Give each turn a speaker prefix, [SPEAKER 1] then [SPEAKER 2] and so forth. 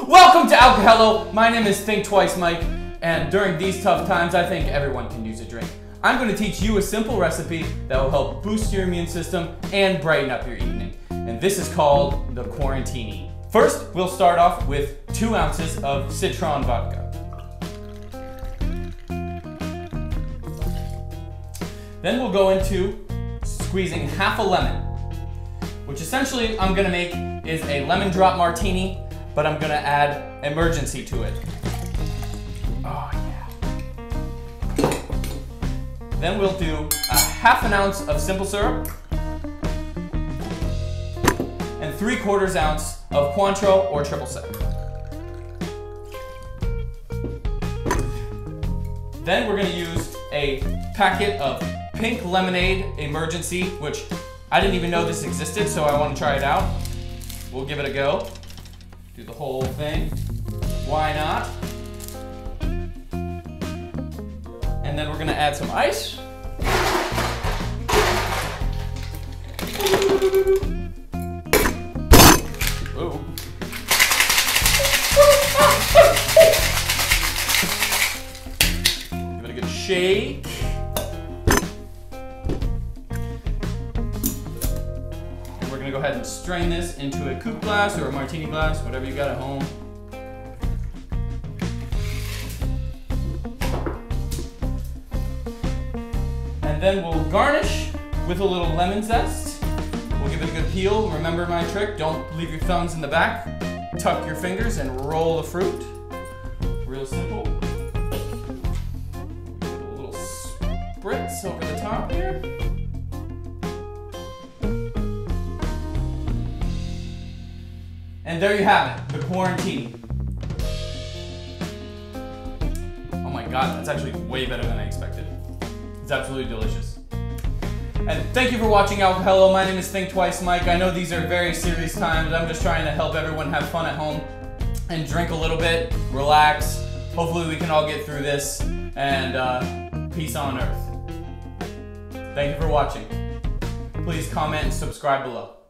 [SPEAKER 1] Welcome to ALCOHELLO. My name is Think Twice Mike, and during these tough times, I think everyone can use a drink. I'm going to teach you a simple recipe that will help boost your immune system and brighten up your evening. And this is called the Quarantini. First, we'll start off with 2 ounces of Citron vodka. Then we'll go into squeezing half a lemon, which essentially I'm going to make is a lemon drop martini, but I'm going to add Emergen-C to it. Oh yeah. Then we'll do a half an ounce of simple syrup and 3/4 ounce of Cointreau or triple sec. Then we're going to use a packet of pink lemonade Emergen-C, which I didn't even know this existed, so I want to try it out. We'll give it a go. Do the whole thing. Why not? And then we're going to add some ice. Ooh. Give it a good shake. And we're going to go ahead and strain this into a coupe glass or a martini glass, whatever you got at home. And then we'll garnish with a little lemon zest. We'll give it a good peel. Remember my trick, don't leave your thumbs in the back. Tuck your fingers and roll the fruit. Real simple. Give it a little spritz over the top here. And there you have it, the Quarantini. Oh my God, that's actually way better than I expected. It's absolutely delicious. And thank you for watching ALCOHELLO. My name is Think Twice Mike. I know these are very serious times. I'm just trying to help everyone have fun at home and drink a little bit, relax. Hopefully we can all get through this, and peace on earth. Thank you for watching. Please comment and subscribe below.